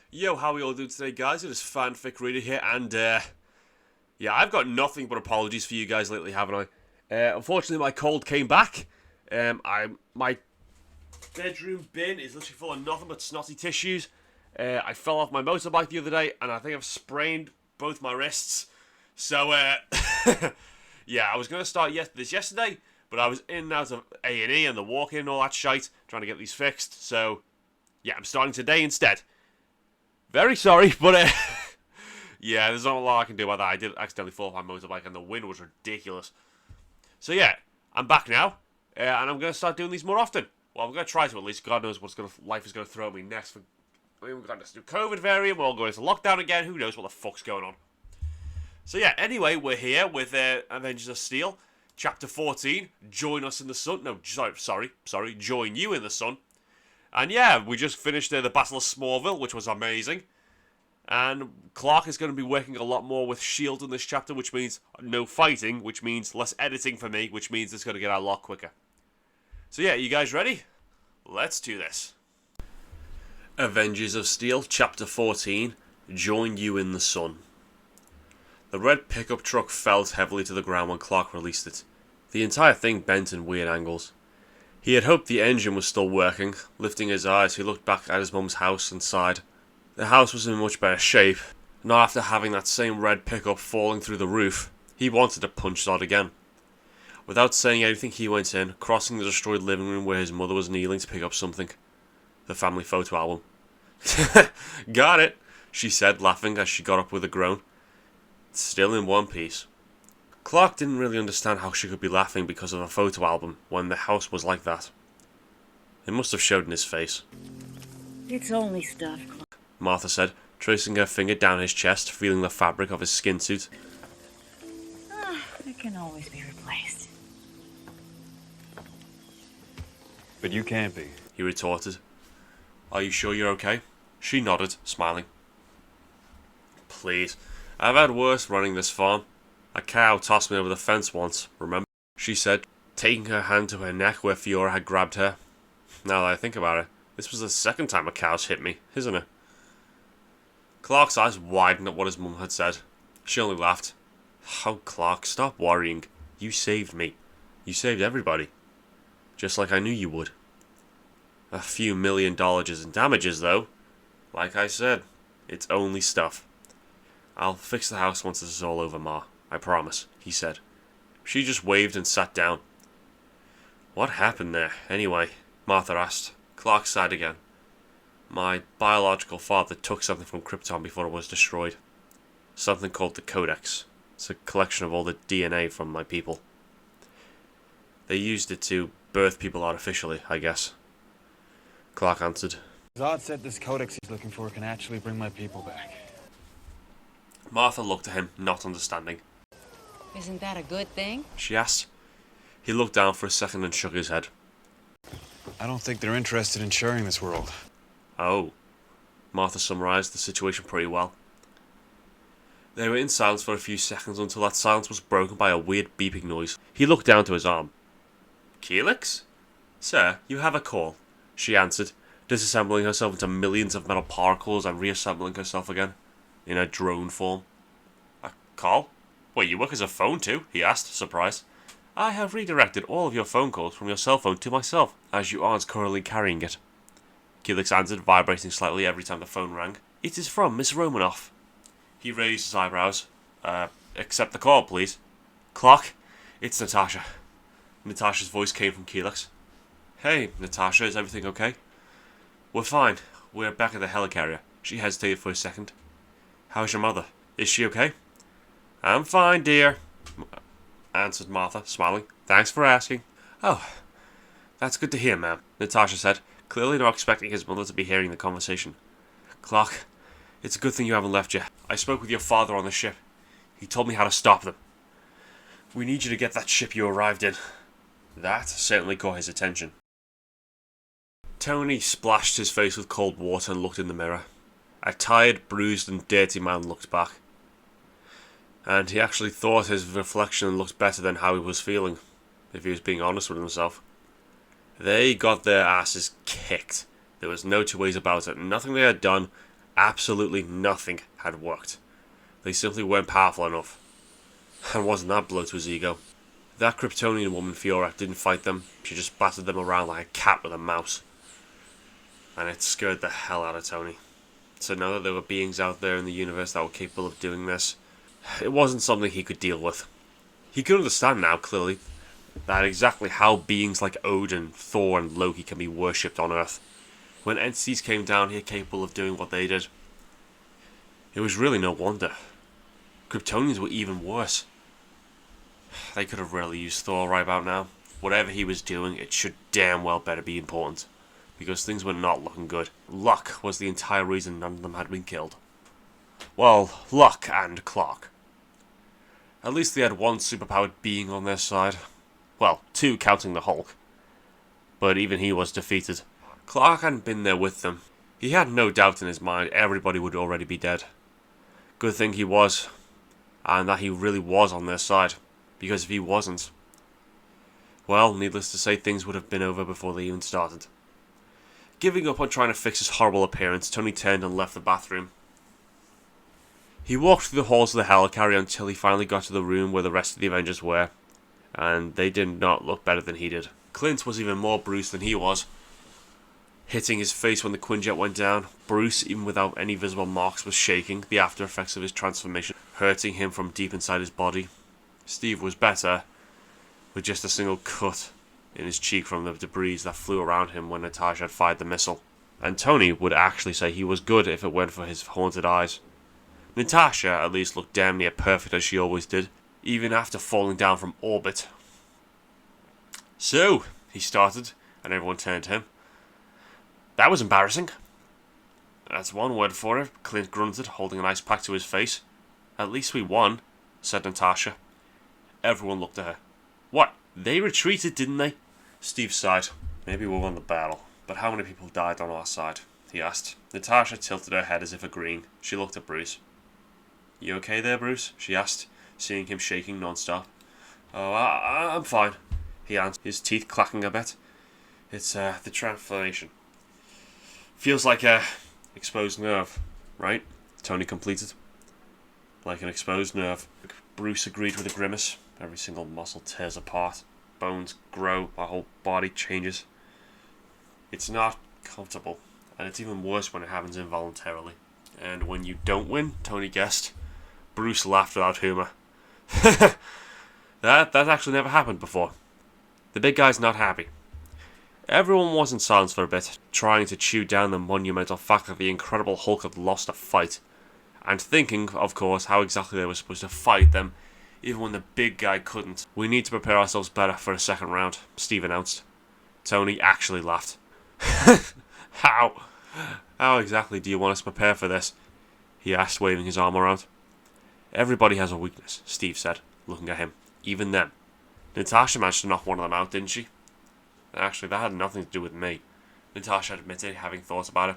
Yo, how we all doing today, guys? It is FanFic Reader here, and yeah, I've got nothing but apologies for you guys lately, haven't I? Unfortunately, my cold came back. My bedroom bin is literally full of nothing but snotty tissues. I fell off my motorbike the other day, and I think I've sprained both my wrists. So, yeah, I was gonna start this yesterday, but I was in and out of A&E and the walk-in and all that shite, trying to get these fixed. So, yeah, I'm starting today instead. Very sorry, but yeah, there's not a lot I can do about that. I did accidentally fall off my motorbike, and the wind was ridiculous. So yeah, I'm back now, and I'm going to start doing these more often. Well, I'm going to try to at least. God knows life is going to throw at me next. We've got this new COVID variant. We're all going into lockdown again. Who knows what the fuck's going on? So yeah, anyway, we're here with Avengers of Steel, Chapter 14. Join us in the sun. No, sorry. Join you in the sun. And yeah, we just finished the Battle of Smallville, which was amazing. And Clark is going to be working a lot more with S.H.I.E.L.D. in this chapter, which means no fighting, which means less editing for me, which means it's going to get out a lot quicker. So yeah, you guys ready? Let's do this. Avengers of Steel, Chapter 14, Join You in the Sun. The red pickup truck fell heavily to the ground when Clark released it. The entire thing bent in weird angles. He had hoped the engine was still working. Lifting his eyes, he looked back at his mum's house and sighed. The house was in much better shape. Not after having that same red pickup falling through the roof. He wanted to punch Zod again. Without saying anything, he went in, crossing the destroyed living room where his mother was kneeling to pick up something. The family photo album. Got it, she said, laughing as she got up with a groan. Still in one piece. Clark didn't really understand how she could be laughing because of a photo album when the house was like that. It must have showed in his face. It's only stuff, Martha said, tracing her finger down his chest, feeling the fabric of his skin suit. It can always be replaced. But you can't be. He retorted. Are you sure you're okay? She nodded, smiling. Please, I've had worse running this farm. A cow tossed me over the fence once, remember? She said, taking her hand to her neck where Fiora had grabbed her. Now that I think about it, this was the second time a cow's hit me, isn't it? Clark's eyes widened at what his mum had said. She only laughed. Oh, Clark, stop worrying. You saved me. You saved everybody. Just like I knew you would. A few $1 million in damages, though. Like I said, it's only stuff. I'll fix the house once this is all over, Ma. I promise, he said. She just waved and sat down. What happened there, anyway? Martha asked. Clark sighed again. My biological father took something from Krypton before it was destroyed. Something called the Codex. It's a collection of all the DNA from my people. They used it to birth people artificially, I guess. Clark answered. Zod said this codex he's looking for can actually bring my people back. Martha looked at him, not understanding. Isn't that a good thing? She asked. He looked down for a second and shook his head. I don't think they're interested in sharing this world. Oh. Martha summarized the situation pretty well. They were in silence for a few seconds until that silence was broken by a weird beeping noise. He looked down to his arm. Keelix? Sir, you have a call, she answered, disassembling herself into millions of metal particles and reassembling herself again, in a drone form. A call? Wait, you work as a phone too? He asked, surprised. I have redirected all of your phone calls from your cell phone to myself, as you aren't currently carrying it. Keelix answered, vibrating slightly every time the phone rang. It is from Miss Romanoff. He raised his eyebrows. Accept the call, please. Clark, it's Natasha. Natasha's voice came from Keelix. Hey, Natasha, is everything okay? We're fine. We're back at the helicarrier. She hesitated for a second. How's your mother? Is she okay? I'm fine, dear, answered Martha, smiling. Thanks for asking. Oh, that's good to hear, ma'am, Natasha said, clearly not expecting his mother to be hearing the conversation. Clark, it's a good thing you haven't left yet. I spoke with your father on the ship. He told me how to stop them. We need you to get that ship you arrived in. That certainly caught his attention. Tony splashed his face with cold water and looked in the mirror. A tired, bruised and dirty man looked back. And he actually thought his reflection looked better than how he was feeling, if he was being honest with himself. They got their asses kicked. There was no two ways about it. Nothing they had done, Absolutely nothing had worked. They simply weren't powerful enough. And wasn't that blow to his ego? That Kryptonian woman, Fiora, didn't fight them. She just battered them around like a cat with a mouse. And it scared the hell out of Tony. To know that there were beings out there in the universe that were capable of doing this, it wasn't something he could deal with. He could understand now, clearly, that exactly how beings like Odin, Thor, and Loki can be worshipped on Earth. When entities came down here capable of doing what they did, it was really no wonder. Kryptonians were even worse. They could have really used Thor right about now. Whatever he was doing, it should damn well better be important, because things were not looking good. Luck was the entire reason none of them had been killed. Well, Luck and Clark. At least they had one superpowered being on their side. Well, two counting the Hulk. But even he was defeated. Clark hadn't been there with them. He had no doubt in his mind everybody would already be dead. Good thing he was, and that he really was on their side, because if he wasn't, well, needless to say, things would have been over before they even started. Giving up on trying to fix his horrible appearance, Tony turned and left the bathroom. He walked through the halls of the Helicarrier until he finally got to the room where the rest of the Avengers were, and they did not look better than he did. Clint was even more bruised than he was, hitting his face when the Quinjet went down. Bruce, even without any visible marks, was shaking, the after effects of his transformation hurting him from deep inside his body. Steve was better, with just a single cut in his cheek from the debris that flew around him when Natasha had fired the missile. And Tony would actually say he was good if it weren't for his haunted eyes. Natasha at least looked damn near perfect as she always did, even after falling down from orbit. "So," he started, and everyone turned to him. "That was embarrassing." "That's one word for it," Clint grunted, holding an ice pack to his face. "At least we won," said Natasha. Everyone looked at her. "What? They retreated, didn't they?" Steve sighed. "Maybe we won the battle, but how many people died on our side?" he asked. Natasha tilted her head as if agreeing. She looked at Bruce. "You okay there, Bruce?" she asked, seeing him shaking non-stop. "Oh, I'm fine," he answered, his teeth clacking a bit. "It's, the transformation. Feels like a exposed nerve, right?" Tony completed. "Like an exposed nerve." Bruce agreed with a grimace. "Every single muscle tears apart. Bones grow. My whole body changes. It's not comfortable. And it's even worse when it happens involuntarily." "And when you don't win?" Tony guessed. Bruce laughed without humour. That actually never happened before. The big guy's not happy. Everyone was in silence for a bit, trying to chew down the monumental fact that the Incredible Hulk had lost a fight, and thinking, of course, how exactly they were supposed to fight them, even when the big guy couldn't. "We need to prepare ourselves better for a second round," Steve announced. Tony actually laughed. How? How exactly do you want us to prepare for this?" he asked, waving his arm around. "Everybody has a weakness," Steve said, looking at him. "Even them. Natasha managed to knock one of them out, didn't she?" "Actually, that had nothing to do with me," Natasha admitted, having thought about it.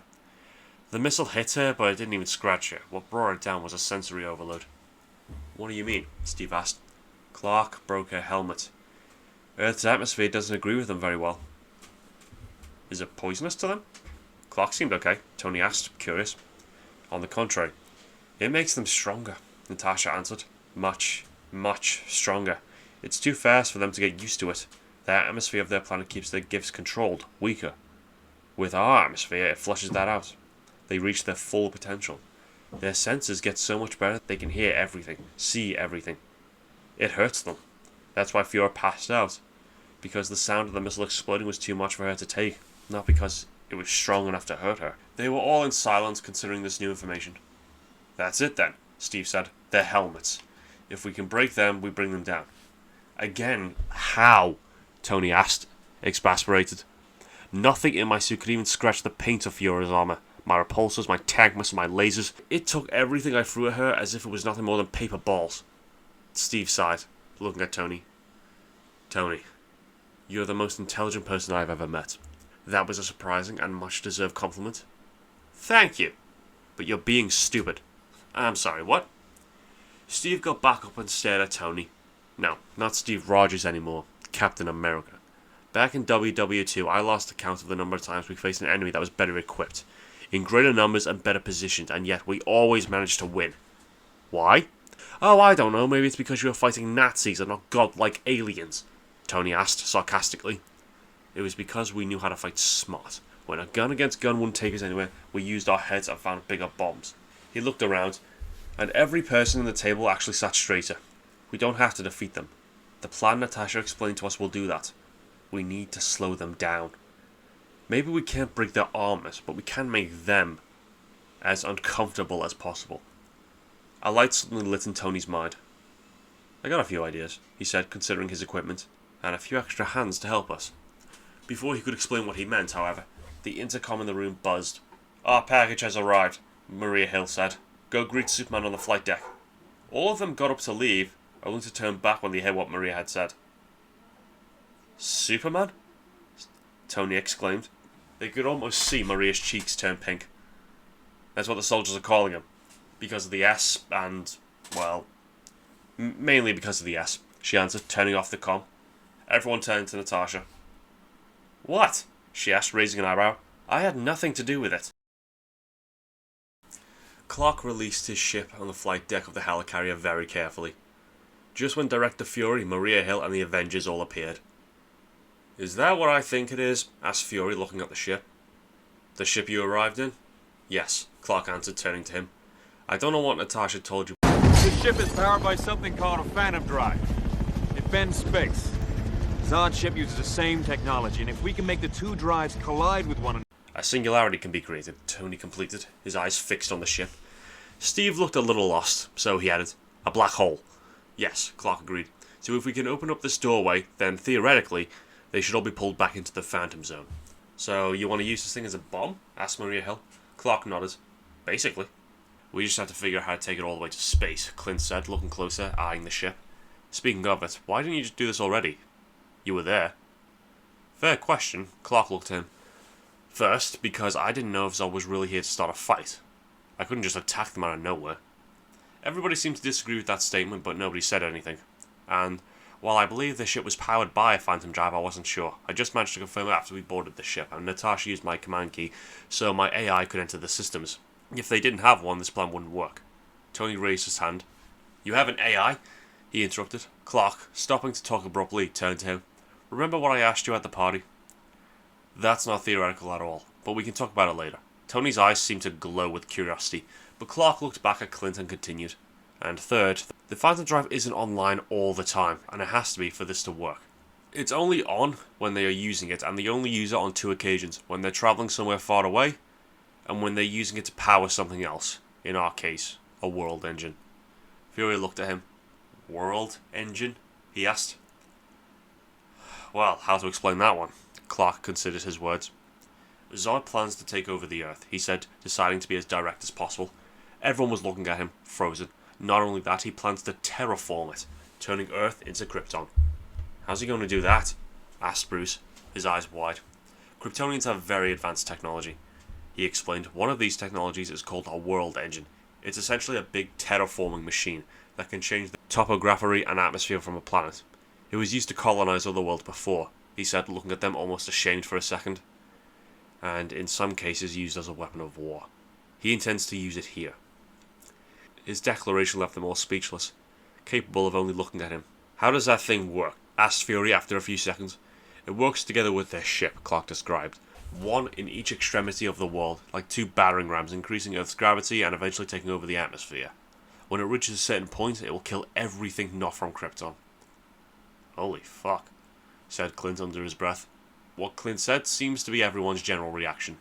"The missile hit her, but it didn't even scratch her. What brought her down was a sensory overload." "What do you mean?" Steve asked. "Clark broke her helmet. Earth's atmosphere doesn't agree with them very well." "Is it poisonous to them?" "Clark seemed okay," Tony asked, curious. "On the contrary, it makes them stronger," Natasha answered. "Much, much stronger. It's too fast for them to get used to it. The atmosphere of their planet keeps their gifts controlled, weaker. With our atmosphere, it flushes that out. They reach their full potential. Their senses get so much better they can hear everything, see everything. It hurts them. That's why Fiora passed out. Because the sound of the missile exploding was too much for her to take, not because it was strong enough to hurt her." They were all in silence considering this new information. "That's it then," Steve said. "Their helmets. If we can break them, we bring them down." "Again, how?" Tony asked, exasperated. "Nothing in my suit could even scratch the paint of Fiora's armor. My repulsors, my tank missiles, my lasers. It took everything I threw at her as if it was nothing more than paper balls." Steve sighed, looking at Tony. "Tony, you're the most intelligent person I've ever met." That was a surprising and much-deserved compliment. "Thank you. But you're being stupid." "I'm sorry, what?" Steve got back up and stared at Tony. No, not Steve Rogers anymore. Captain America. Back in WW2, I lost account of the number of times we faced an enemy that was better equipped. in greater numbers and better positioned, and yet we always managed to win. Why? Oh, I don't know, maybe it's because you were fighting Nazis and not godlike aliens, Tony asked sarcastically. It was because we knew how to fight smart. When a gun against gun wouldn't take us anywhere, we used our heads and found bigger bombs. He looked around, and every person at the table actually sat straighter. We don't have to defeat them. The plan Natasha explained to us will do that. We need to slow them down. Maybe we can't break their armors, but we can make them as uncomfortable as possible. A light suddenly lit in Tony's mind. I got a few ideas, he said, considering his equipment, and a few extra hands to help us. Before he could explain what he meant, however, the intercom in the room buzzed. Our package has arrived, Maria Hill said. Go greet Superman on the flight deck. All of them got up to leave, only to turn back when they heard what Maria had said. Superman? Tony exclaimed. They could almost see Maria's cheeks turn pink. That's what the soldiers are calling him. Because of the S and, well, mainly because of the S, she answered, turning off the comm. Everyone turned to Natasha. What? She asked, raising an eyebrow. I had nothing to do with it. Clark released his ship on the flight deck of the helicarrier very carefully. Just when Director Fury, Maria Hill, and the Avengers all appeared. Is that what I think it is? Asked Fury, looking at the ship. The ship you arrived in? Yes, Clark answered, turning to him. I don't know what Natasha told you. This ship is powered by something called a phantom drive. It bends space. Zod's ship uses the same technology, and if we can make the two drives collide with one another... A singularity can be created, Tony completed, his eyes fixed on the ship. Steve looked a little lost, so he added, a black hole. Yes, Clark agreed. So if we can open up this doorway, then theoretically, they should all be pulled back into the Phantom Zone. So you want to use this thing as a bomb? Asked Maria Hill. Clark nodded. Basically. We just have to figure out how to take it all the way to space, Clint said, looking closer, eyeing the ship. Speaking of it, why didn't you just do this already? You were there. Fair question, Clark looked at him. First, because I didn't know if Zod was really here to start a fight. I couldn't just attack them out of nowhere. Everybody seemed to disagree with that statement, but nobody said anything. And while I believe the ship was powered by a Phantom Drive, I wasn't sure. I just managed to confirm it after we boarded the ship, and Natasha used my command key so my AI could enter the systems. If they didn't have one, this plan wouldn't work. Tony raised his hand. You have an AI? He interrupted. Clark, stopping to talk abruptly, turned to him. Remember what I asked you at the party? That's not theoretical at all, but we can talk about it later. Tony's eyes seemed to glow with curiosity, but Clark looked back at Clint and continued. And third, the Phantom Drive isn't online all the time, and it has to be for this to work. It's only on when they are using it, and they only use it on 2 occasions, when they're travelling somewhere far away, and when they're using it to power something else, in our case, a world engine. Fury looked at him. World engine? He asked. Well, how to explain that one? Clark considered his words. Zod plans to take over the Earth, he said, deciding to be as direct as possible. Everyone was looking at him, frozen. Not only that, he plans to terraform it, turning Earth into Krypton. How's he going to do that? Asked Bruce, his eyes wide. Kryptonians have very advanced technology. He explained, one of these technologies is called a world engine. It's essentially a big terraforming machine that can change the topography and atmosphere from a planet. It was used to colonize other worlds before, he said, looking at them almost ashamed for a second. And in some cases used as a weapon of war. He intends to use it here. His declaration left them all speechless, capable of only looking at him. How does that thing work? Asked Fury after a few seconds. It works together with their ship, Clark described. One in each extremity of the world, like 2 battering rams, increasing Earth's gravity and eventually taking over the atmosphere. When it reaches a certain point, it will kill everything not from Krypton. Holy fuck, said Clint under his breath. What Clint said seems to be everyone's general reaction,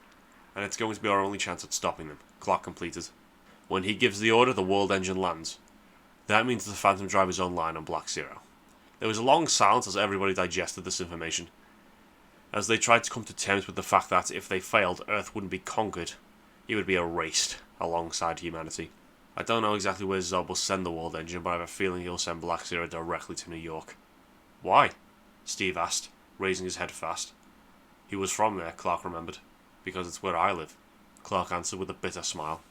and it's going to be our only chance at stopping them, Clark completed. When he gives the order, the world engine lands. That means the Phantom Drive is online on Black Zero. There was a long silence as everybody digested this information, as they tried to come to terms with the fact that if they failed, Earth wouldn't be conquered, it would be erased alongside humanity. I don't know exactly where Zod will send the world engine, but I have a feeling he'll send Black Zero directly to New York. Why? Steve asked, raising his head fast. He was from there, Clark remembered. Because it's where I live, Clark answered with a bitter smile.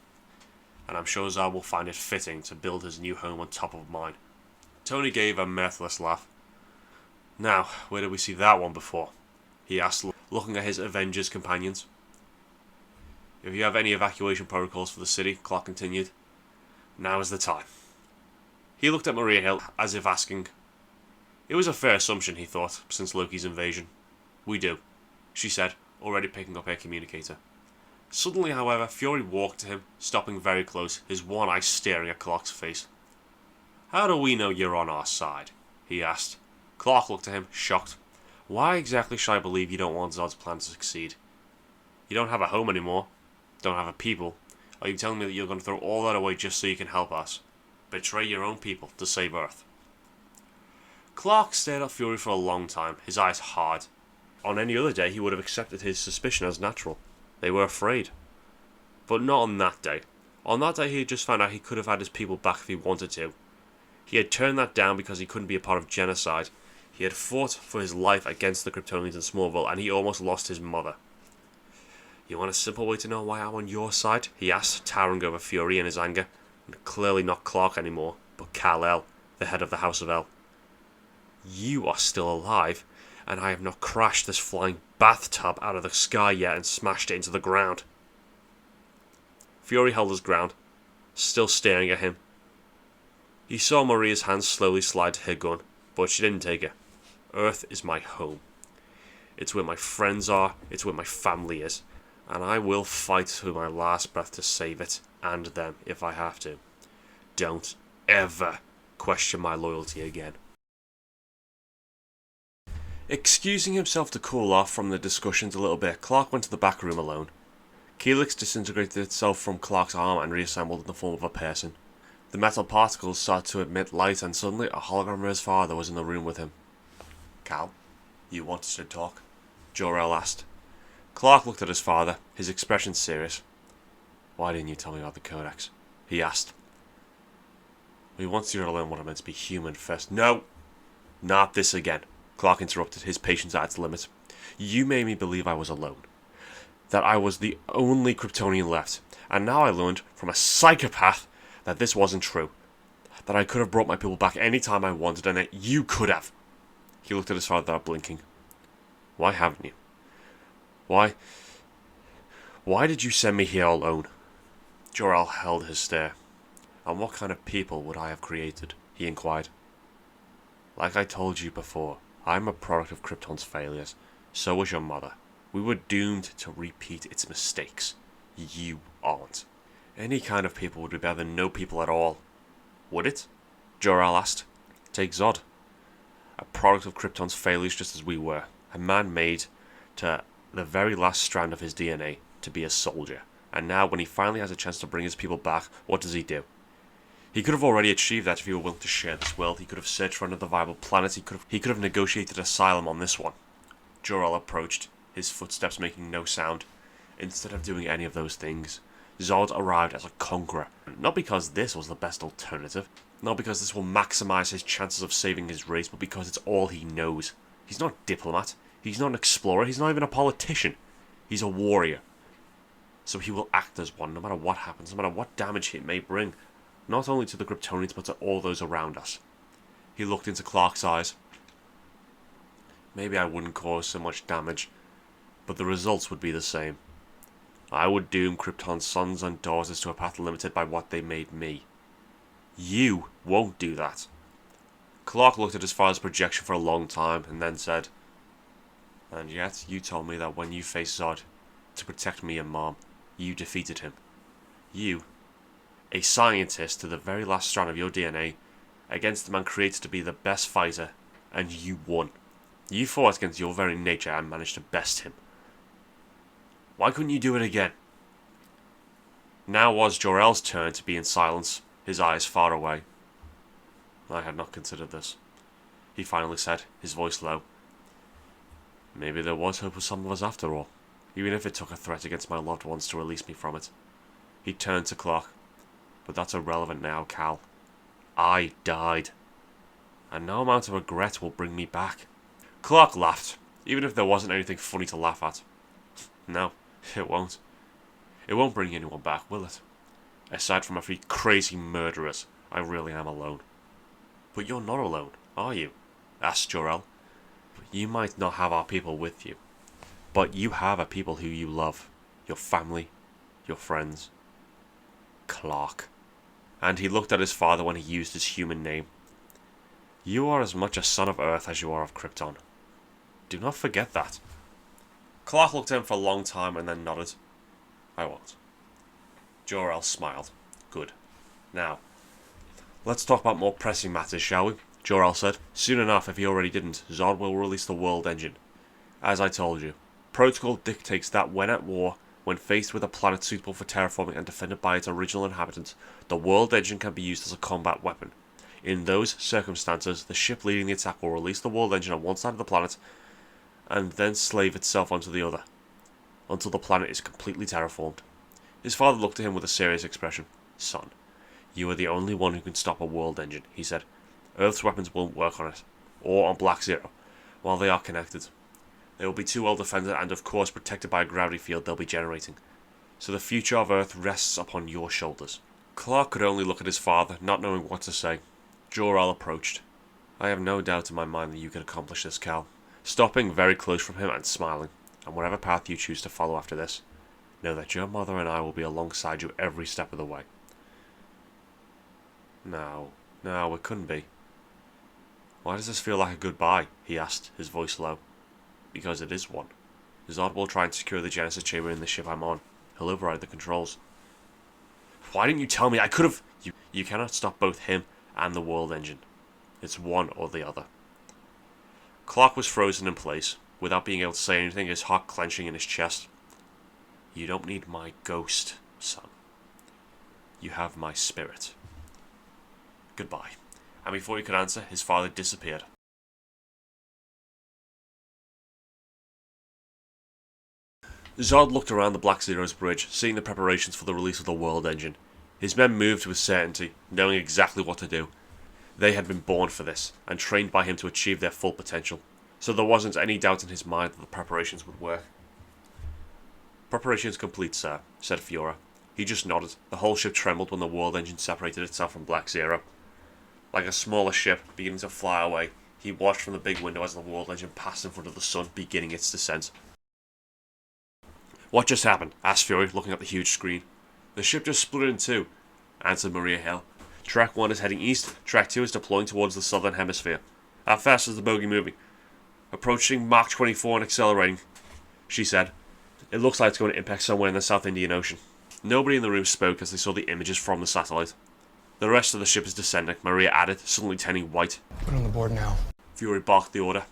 And I'm sure Zod will find it fitting to build his new home on top of mine. Tony gave a mirthless laugh. Now, where did we see that one before? He asked, looking at his Avengers companions. If you have any evacuation protocols for the city, Clark continued, now is the time. He looked at Maria Hill as if asking. It was a fair assumption, he thought, since Loki's invasion. We do, she said, already picking up her communicator. Suddenly, however, Fury walked to him, stopping very close, his one eye staring at Clark's face. How do we know you're on our side? He asked. Clark looked at him, shocked. Why exactly should I believe you don't want Zod's plan to succeed? You don't have a home anymore. Don't have a people. Are you telling me that you're going to throw all that away just so you can help us? Betray your own people to save Earth. Clark stared at Fury for a long time, his eyes hard. On any other day, he would have accepted his suspicion as natural. They were afraid. But not on that day. On that day, he had just found out he could have had his people back if he wanted to. He had turned that down because he couldn't be a part of genocide. He had fought for his life against the Kryptonians in Smallville, and he almost lost his mother. You want a simple way to know why I'm on your side? He asked, towering over Fury in his anger. And clearly not Clark anymore, but Kal-El, the head of the House of El. You are still alive, and I have not crashed this flying bathtub out of the sky yet and smashed it into the ground. Fury held his ground, still staring at him. He saw Maria's hand slowly slide to her gun, but she didn't take it. Earth is my home. It's where my friends are, it's where my family is, and I will fight to my last breath to save it, and them, if I have to. Don't ever question my loyalty again. Excusing himself to cool off from the discussions a little bit, Clark went to the back room alone. Helix disintegrated itself from Clark's arm and reassembled in the form of a person. The metal particles started to emit light, and suddenly a hologram of his father was in the room with him. Cal, you wanted to talk? Jor-El asked. Clark looked at his father, his expression serious. Why didn't you tell me about the Codex? He asked. We want you to learn what it meant to be human first. No! Not this again, Clark interrupted, his patience at its limit. You made me believe I was alone. That I was the only Kryptonian left. And now I learned from a psychopath that this wasn't true. That I could have brought my people back any time I wanted, and that you could have. He looked at his father without blinking. Why haven't you? Why did you send me here alone? Jor-El held his stare. And what kind of people would I have created? He inquired. Like I told you before, I'm a product of Krypton's failures. So was your mother. We were doomed to repeat its mistakes. You aren't. Any kind of people would be better than no people at all. Would it? Jor-El asked. Take Zod. A product of Krypton's failures just as we were. A man made to the very last strand of his DNA to be a soldier. And now when he finally has a chance to bring his people back, what does he do? He could have already achieved that if he were willing to share this world. He could have searched for another viable planet. He could have negotiated asylum on this one. Jor-El approached, his footsteps making no sound. Instead of doing any of those things, Zod arrived as a conqueror. Not because this was the best alternative. Not because this will maximize his chances of saving his race, but because it's all he knows. He's not a diplomat. He's not an explorer. He's not even a politician. He's a warrior. So he will act as one, no matter what happens, no matter what damage it may bring. Not only to the Kryptonians, but to all those around us. He looked into Clark's eyes. Maybe I wouldn't cause so much damage, but the results would be the same. I would doom Krypton's sons and daughters to a path limited by what they made me. You won't do that. Clark looked at his father's projection for a long time, and then said, And yet, you told me that when you faced Zod, to protect me and Mom, you defeated him. You, a scientist to the very last strand of your DNA, against the man created to be the best fighter, and you won. You fought against your very nature and managed to best him. Why couldn't you do it again? Now was Jor-El's turn to be in silence, his eyes far away. I had not considered this, he finally said, his voice low. Maybe there was hope for some of us after all, even if it took a threat against my loved ones to release me from it. He turned to Clark. But that's irrelevant now, Cal. I died. And no amount of regret will bring me back. Clark laughed, even if there wasn't anything funny to laugh at. No, it won't. It won't bring anyone back, will it? Aside from a few crazy murderers, I really am alone. But you're not alone, are you? Asked Jor-El. You might not have our people with you, but you have a people who you love. Your family, your friends. Clark. And he looked at his father when he used his human name. You are as much a son of Earth as you are of Krypton. Do not forget that. Clark looked at him for a long time and then nodded. I won't. Jor-El smiled. Good. Now, let's talk about more pressing matters, shall we? Jor-El said. Soon enough, if he already didn't, Zod will release the world engine. As I told you, protocol dictates that when at war, when faced with a planet suitable for terraforming and defended by its original inhabitants, the world engine can be used as a combat weapon. In those circumstances, the ship leading the attack will release the world engine on one side of the planet and then slave itself onto the other, until the planet is completely terraformed. His father looked at him with a serious expression. Son, you are the only one who can stop a world engine, he said. Earth's weapons won't work on it, or on Black Zero, while they are connected. They will be too well defended and of course protected by a gravity field they'll be generating. So the future of Earth rests upon your shoulders. Clark could only look at his father, not knowing what to say. Jor-El approached. I have no doubt in my mind that you can accomplish this, Cal. Stopping very close from him and smiling. And whatever path you choose to follow after this, know that your mother and I will be alongside you every step of the way. No, it couldn't be. Why does this feel like a goodbye? He asked, his voice low. Because it is one. Zod will try and secure the Genesis chamber in the ship I'm on. He'll override the controls. Why didn't you tell me? I could have... You cannot stop both him and the world engine. It's one or the other. Clark was frozen in place, without being able to say anything, his heart clenching in his chest. You don't need my ghost, son. You have my spirit. Goodbye. And before he could answer, his father disappeared. Zod looked around the Black Zero's bridge, seeing the preparations for the release of the world engine. His men moved with certainty, knowing exactly what to do. They had been born for this, and trained by him to achieve their full potential, so there wasn't any doubt in his mind that the preparations would work. Preparations complete, sir, said Fiora. He just nodded. The whole ship trembled when the world engine separated itself from Black Zero. Like a smaller ship beginning to fly away, he watched from the big window as the world engine passed in front of the sun, beginning its descent. What just happened? Asked Fury, looking at the huge screen. The ship just split in two, answered Maria Hill. Track 1 is heading east, Track 2 is deploying towards the southern hemisphere. How fast is the bogey moving? Approaching Mach 24 and accelerating, she said. It looks like it's going to impact somewhere in the South Indian Ocean. Nobody in the room spoke as they saw the images from the satellite. The rest of the ship is descending, Maria added, suddenly turning white. Put on the board now. Fury barked the order.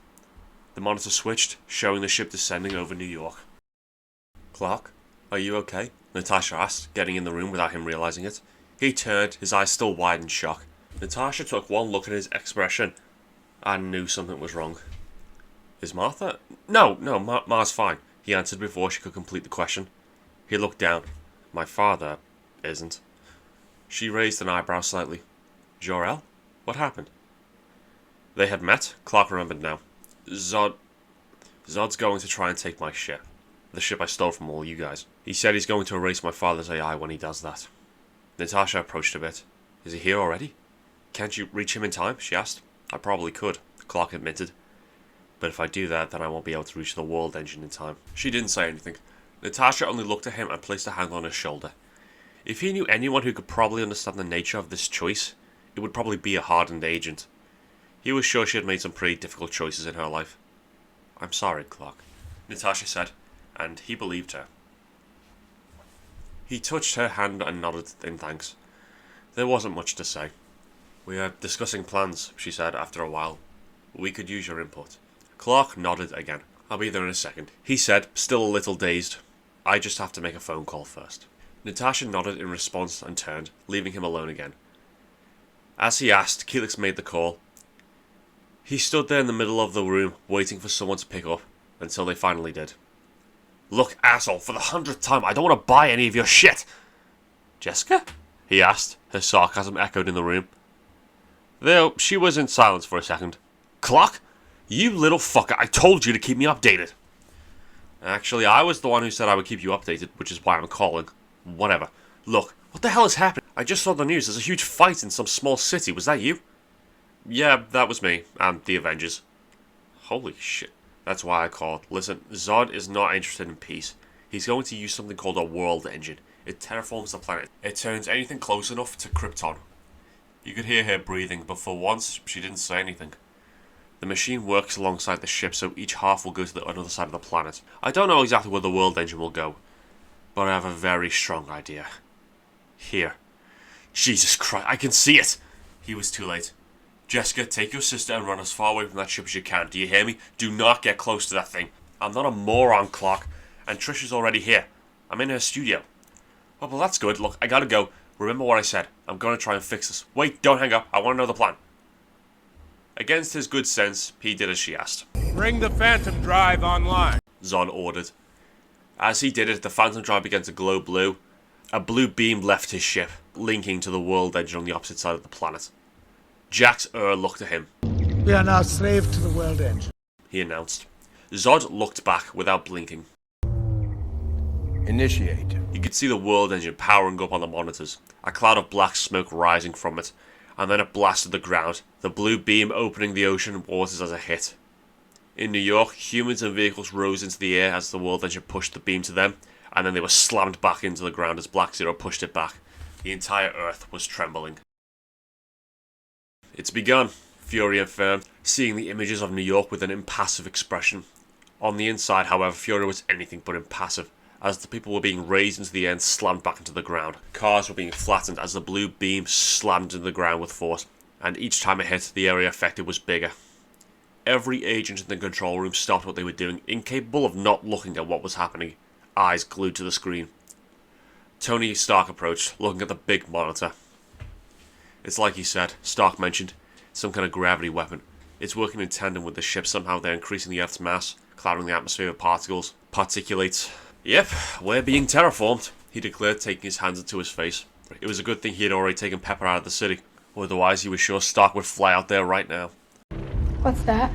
The monitor switched, showing the ship descending over New York. Clark, are you okay? Natasha asked, getting in the room without him realizing it. He turned, his eyes still wide in shock. Natasha took one look at his expression and knew something was wrong. Is Martha? No, Ma's fine, he answered before she could complete the question. He looked down. My father isn't. She raised an eyebrow slightly. Jor-El? What happened? They had met, Clark remembered now. Zod's going to try and take my ship. The ship I stole from all you guys. He said he's going to erase my father's AI when he does that. Natasha approached a bit. Is he here already? Can't you reach him in time? She asked. I probably could, Clark admitted. But if I do that, then I won't be able to reach the world engine in time. She didn't say anything. Natasha only looked at him and placed a hand on his shoulder. If he knew anyone who could probably understand the nature of this choice, it would probably be a hardened agent. He was sure she had made some pretty difficult choices in her life. I'm sorry, Clark, Natasha said, and he believed her. He touched her hand and nodded in thanks. There wasn't much to say. We are discussing plans, she said after a while. We could use your input. Clark nodded again. I'll be there in a second, he said, still a little dazed. I just have to make a phone call first. Natasha nodded in response and turned, leaving him alone again. As he asked, Keelix made the call. He stood there in the middle of the room, waiting for someone to pick up, until they finally did. Look, asshole, for the 100th time, I don't want to buy any of your shit! Jessica? He asked, her sarcasm echoed in the room. Though she was in silence for a second. Clark? You little fucker, I told you to keep me updated. Actually, I was the one who said I would keep you updated, which is why I'm calling. Whatever. Look, what the hell is happening? I just saw the news. There's a huge fight in some small city. Was that you? Yeah, that was me. And the Avengers. Holy shit. That's why I called. Listen, Zod is not interested in peace. He's going to use something called a world engine. It terraforms the planet. It turns anything close enough to Krypton. You could hear her breathing, but for once, she didn't say anything. The machine works alongside the ship, so each half will go to the other side of the planet. I don't know exactly where the world engine will go, but I have a very strong idea. Here. Jesus Christ, I can see it! He was too late. Jessica, take your sister and run as far away from that ship as you can. Do you hear me? Do not get close to that thing. I'm not a moron, Clark, and Trish is already here. I'm in her studio. Oh, well, that's good. Look, I gotta go. Remember what I said. I'm gonna try and fix this. Wait, don't hang up. I want to know the plan. Against his good sense, he did as she asked. Bring the Phantom Drive online. Zod ordered. As he did it, the Phantom Drive began to glow blue. A blue beam left his ship, linking to the world engine on the opposite side of the planet. Jax looked at him. We are now slaves to the world engine, He announced. Zod looked back without blinking. Initiate. You could see the world engine powering up on the monitors, a cloud of black smoke rising from it, and then it blasted the ground, the blue beam opening the ocean waters as it hit. In New York, humans and vehicles rose into the air as the world engine pushed the beam to them, and then they were slammed back into the ground as Black Zero pushed it back. The entire Earth was trembling. It's begun, Fury affirmed, seeing the images of New York with an impassive expression. On the inside, however, Fury was anything but impassive, as the people were being raised into the air and slammed back into the ground. Cars were being flattened as the blue beam slammed into the ground with force, and each time it hit, the area affected was bigger. Every agent in the control room stopped what they were doing, incapable of not looking at what was happening, eyes glued to the screen. Tony Stark approached, looking at the big monitor. It's like he said, Stark mentioned, some kind of gravity weapon. It's working in tandem with the ship. Somehow they're increasing the Earth's mass, clouding the atmosphere with particles, particulates. Yep, we're being terraformed, he declared, taking his hands into his face. It was a good thing he had already taken Pepper out of the city. Otherwise, he was sure Stark would fly out there right now. What's that?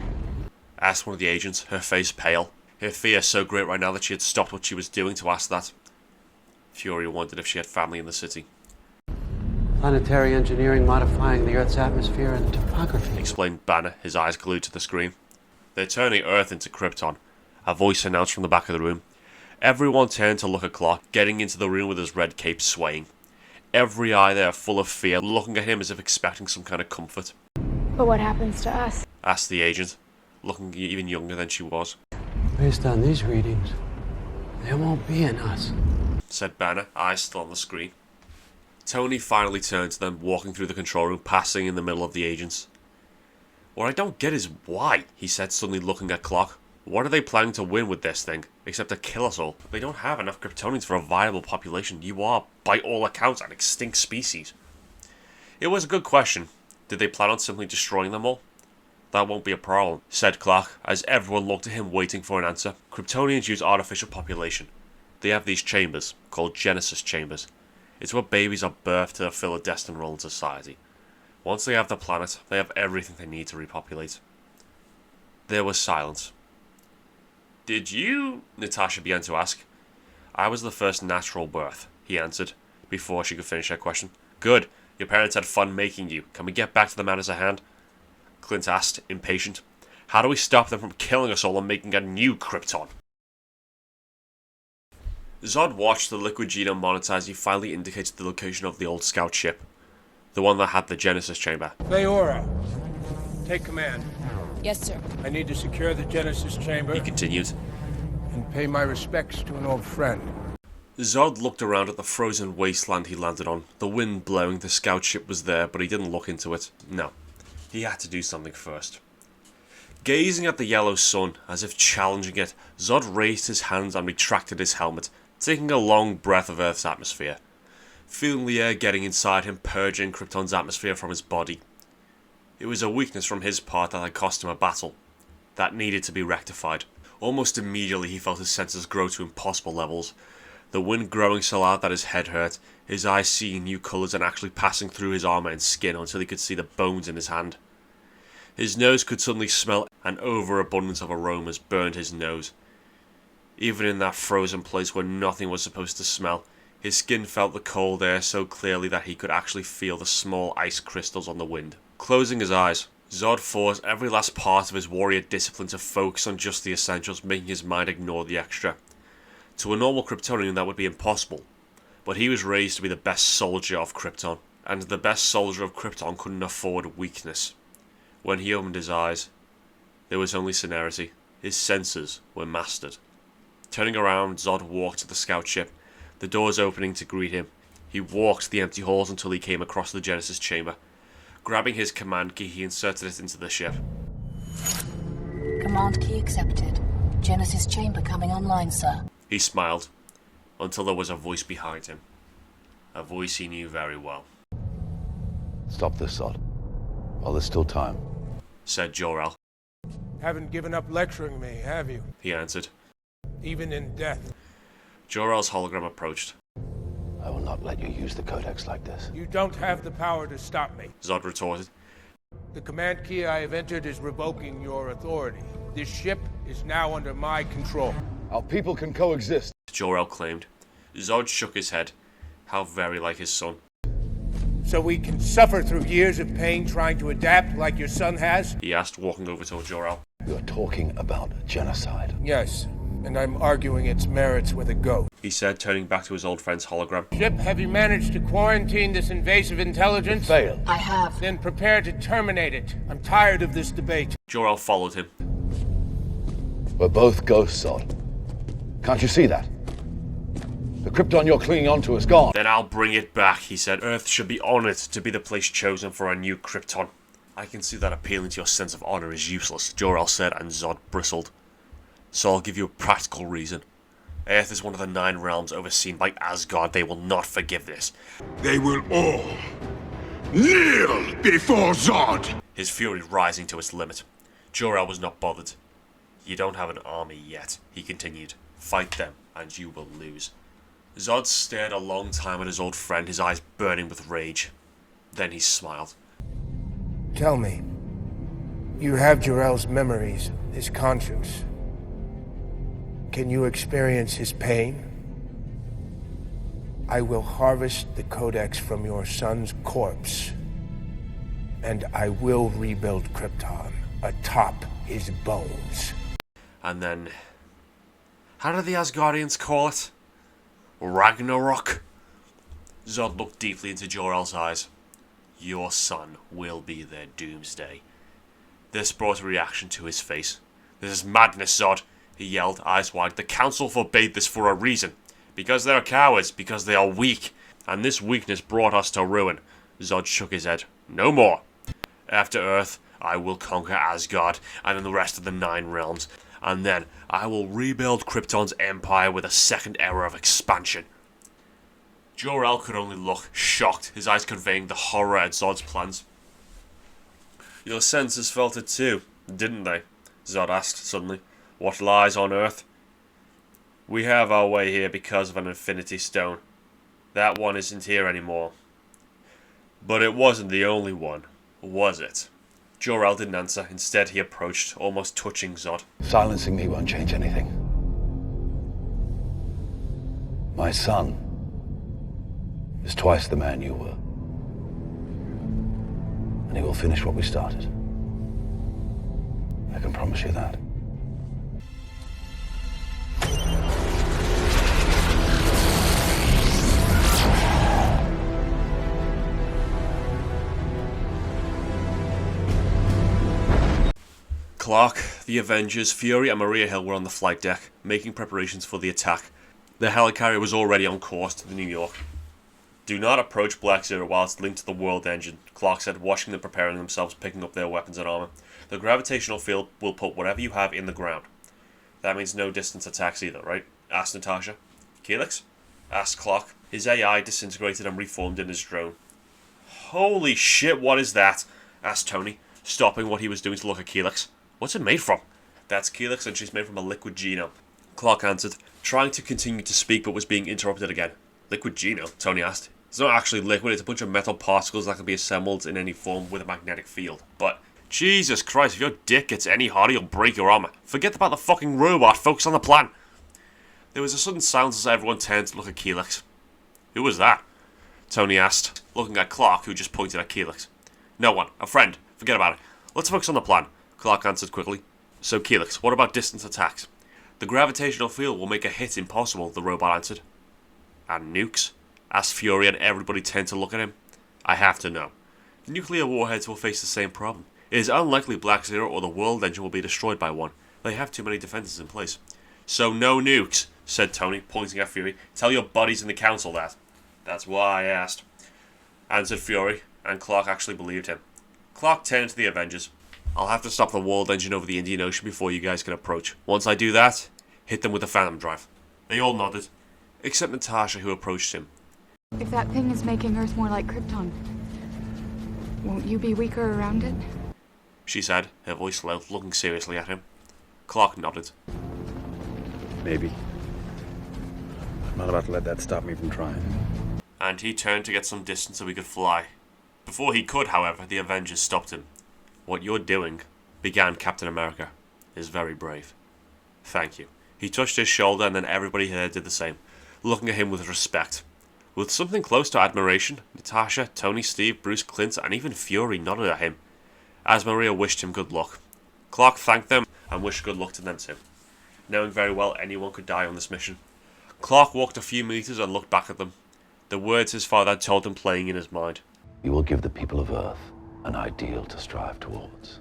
Asked one of the agents, her face pale. Her fear so great right now that she had stopped what she was doing to ask that. Fury wondered if she had family in the city. Planetary engineering modifying the Earth's atmosphere and topography, Explained Banner, his eyes glued to the screen. They're turning Earth into Krypton, a voice announced from the back of the room. Everyone turned to look at Clark, getting into the room with his red cape swaying. Every eye there full of fear, looking at him as if expecting some kind of comfort. But what happens to us? Asked the agent, looking even younger than she was. based on these readings, there won't be an us, said Banner, eyes still on the screen. Tony finally turned to them, walking through the control room, passing in the middle of the agents. What I don't get is why, he said, suddenly looking at Clark. What are they planning to win with this thing, except to kill us all? They don't have enough Kryptonians for a viable population. You are, by all accounts, an extinct species. It was a good question. Did they plan on simply destroying them all? That won't be a problem, said Clark, as everyone looked at him waiting for an answer. Kryptonians use artificial population. They have these chambers, called Genesis chambers. It's where babies are birthed to fill a destined role in society. Once they have the planet, they have everything they need to repopulate. There was silence. Did you? Natasha began to ask. I was the first natural birth, he answered, before she could finish her question. Good. Your parents had fun making you. Can we get back to the matters at hand? Clint asked, impatient. How do we stop them from killing us all and making a new Krypton? Zod watched the liquid genome monitor as he finally indicated the location of the old scout ship. The one that had the Genesis chamber. Leora, take command. Yes, sir. I need to secure the Genesis chamber He continued. and pay my respects to an old friend. Zod looked around at the frozen wasteland he landed on. The wind blowing, the scout ship was there, but he didn't look into it. No. He had to do something first. Gazing at the yellow sun, as if challenging it, Zod raised his hands and retracted his helmet, taking a long breath of Earth's atmosphere. Feeling the air getting inside him, purging Krypton's atmosphere from his body. It was a weakness from his part that had cost him a battle. That needed to be rectified. Almost immediately he felt his senses grow to impossible levels. The wind growing so loud that his head hurt, his eyes seeing new colours and actually passing through his armour and skin until he could see the bones in his hand. His nose could suddenly smell an overabundance of aromas burned his nose. Even in that frozen place where nothing was supposed to smell, his skin felt the cold air so clearly that he could actually feel the small ice crystals on the wind. Closing his eyes, Zod forced every last part of his warrior discipline to focus on just the essentials, making his mind ignore the extra. To a normal Kryptonian that would be impossible, But he was raised to be the best soldier of Krypton, and the best soldier of Krypton couldn't afford weakness. When he opened his eyes, there was only celerity. His senses were mastered. Turning around, Zod walked to the scout ship, the doors opening to greet him. He walked the empty halls until he came across the Genesis chamber. Grabbing his command key, he inserted it into the ship. Command key accepted. Genesis chamber coming online, sir. He smiled, until there was a voice behind him. A voice he knew very well. Stop this, Zod. While there's still time, Said Jor-El. Haven't given up lecturing me, have you? He answered. Even in death. Jor-El's hologram approached. I will not let you use the Codex like this. You don't have the power to stop me. Zod retorted. The command key I have entered is revoking your authority. This ship is now under my control. Our people can coexist. Jor-El claimed. Zod shook his head. How very like his son. So we can suffer through years of pain trying to adapt like your son has? He asked, walking over to Jor-El. You are talking about genocide. Yes, and I'm arguing its merits with a goat. He said, turning back to his old friend's hologram. Ship, have you managed to quarantine this invasive intelligence? Fail. I have. Then prepare to terminate it. I'm tired of this debate. Jor-El followed him. We're both ghosts, Zod. Can't you see that? The Krypton you're clinging onto is gone. Then I'll bring it back, he said. Earth should be honored to be the place chosen for a new Krypton. I can see that appealing to your sense of honor is useless, Jor-El said, and Zod bristled. So I'll give you a practical reason. Earth is one of the 9 realms overseen by Asgard. They will not forgive this. They will all kneel before Zod. His fury rising to its limit. Jor-El was not bothered. You don't have an army yet, he continued. Fight them, and you will lose. Zod stared a long time at his old friend, his eyes burning with rage. Then he smiled. Tell me, you have Jor-El's memories, his conscience. Can you experience his pain? I will harvest the Codex from your son's corpse, and I will rebuild Krypton atop his bones. And then, how do the Asgardians call it? Ragnarok? Zod looked deeply into Jor-El's eyes. Your son will be their doomsday. This brought a reaction to his face. This is madness, Zod, he yelled, eyes wide. The council forbade this for a reason. Because they are cowards, because they are weak. And this weakness brought us to ruin. Zod shook his head. No more. After Earth, I will conquer Asgard, and then the rest of the 9 realms. And then I will rebuild Krypton's empire with a second era of expansion. Jor-El could only look, shocked, his eyes conveying the horror at Zod's plans. Your senses felt it too, didn't they? Zod asked suddenly. What lies on Earth? We have our way here because of an Infinity Stone. That one isn't here anymore. But it wasn't the only one, was it? Jor-El didn't answer. Instead, he approached, almost touching Zod. Silencing me won't change anything. My son is twice the man you were. And he will finish what we started. I can promise you that. Clark, the Avengers, Fury and Maria Hill were on the flight deck, making preparations for the attack. The helicarrier was already on course to New York. Do not approach Black Zero while it's linked to the World Engine, Clark said, watching them preparing themselves, picking up their weapons and armor. The gravitational field will put whatever you have in the ground. That means no distance attacks either, right? Asked Natasha. Helix? Asked Clark. His AI disintegrated and reformed in his drone. Holy shit, what is that? Asked Tony, stopping what he was doing to look at Helix. What's it made from? That's Helix, and she's made from a liquid genome. Clark answered, trying to continue to speak but was being interrupted again. Liquid genome? Tony asked. It's not actually liquid, it's a bunch of metal particles that can be assembled in any form with a magnetic field. But, Jesus Christ, if your dick gets any harder, you'll break your armor. Forget about the fucking robot, focus on the plan. There was a sudden silence as everyone turned to look at Helix. Who was that? Tony asked, looking at Clark, who just pointed at Helix. No one. A friend. Forget about it. Let's focus on the plan. Clark answered quickly. So, Helix, what about distance attacks? The gravitational field will make a hit impossible, the robot answered. And nukes? asked Fury, and everybody turned to look at him. I have to know. The nuclear warheads will face the same problem. It is unlikely Black Zero or the World Engine will be destroyed by one. They have too many defenses in place. So no nukes, said Tony, pointing at Fury. Tell your buddies in the council that. That's why I asked, answered Fury, and Clark actually believed him. Clark turned to the Avengers. I'll have to stop the World Engine over the Indian Ocean before you guys can approach. Once I do that, hit them with the Phantom Drive. They all nodded, except Natasha, who approached him. If that thing is making Earth more like Krypton, won't you be weaker around it? She said, her voice low, looking seriously at him. Clark nodded. Maybe. I'm not about to let that stop me from trying. And he turned to get some distance so he could fly. Before he could, however, the Avengers stopped him. What you're doing, began Captain America, is very brave. Thank you. He touched his shoulder and then everybody there did the same, looking at him with respect. With something close to admiration, Natasha, Tony, Steve, Bruce, Clint, and even Fury nodded at him, as Maria wished him good luck. Clark thanked them and wished good luck to them too, knowing very well anyone could die on this mission. Clark walked a few meters and looked back at them, the words his father had told him playing in his mind. You will give the people of Earth an ideal to strive towards.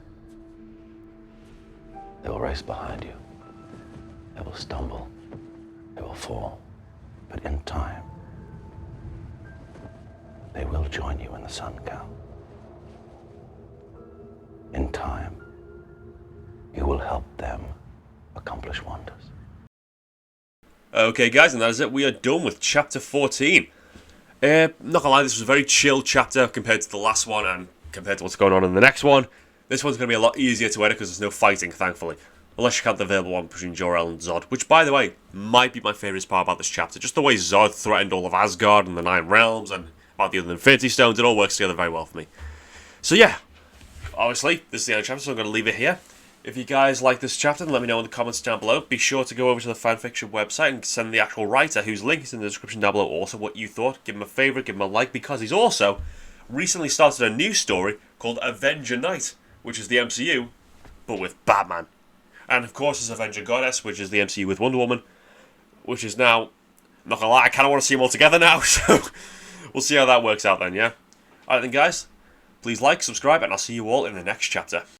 They will race behind you. They will stumble. They will fall. But in time, they will join you in the sun, Cal. In time, you will help them accomplish wonders. Okay guys, and that is it. We are done with chapter 14. Not gonna lie, this was a very chill chapter compared to the last one and compared to what's going on in the next one. This one's going to be a lot easier to edit because there's no fighting, thankfully. Unless you count the verbal one between Jor-El and Zod, which, by the way, might be my favourite part about this chapter. Just the way Zod threatened all of Asgard and the Nine Realms and about the other Infinity Stones, it all works together very well for me. So yeah, obviously, this is the end of the chapter, so I'm going to leave it here. If you guys like this chapter, then let me know in the comments down below. Be sure to go over to the FanFiction website and send the actual writer, whose link is in the description down below, also what you thought. Give him a favourite, give him a like, because he's also recently started a new story called Avenger Night, which is the MCU, but with Batman. And of course there's Avenger Goddess, which is the MCU with Wonder Woman, which is now, not gonna lie, I kind of want to see them all together now, so we'll see how that works out then, yeah? Alright then guys, please like, subscribe, and I'll see you all in the next chapter.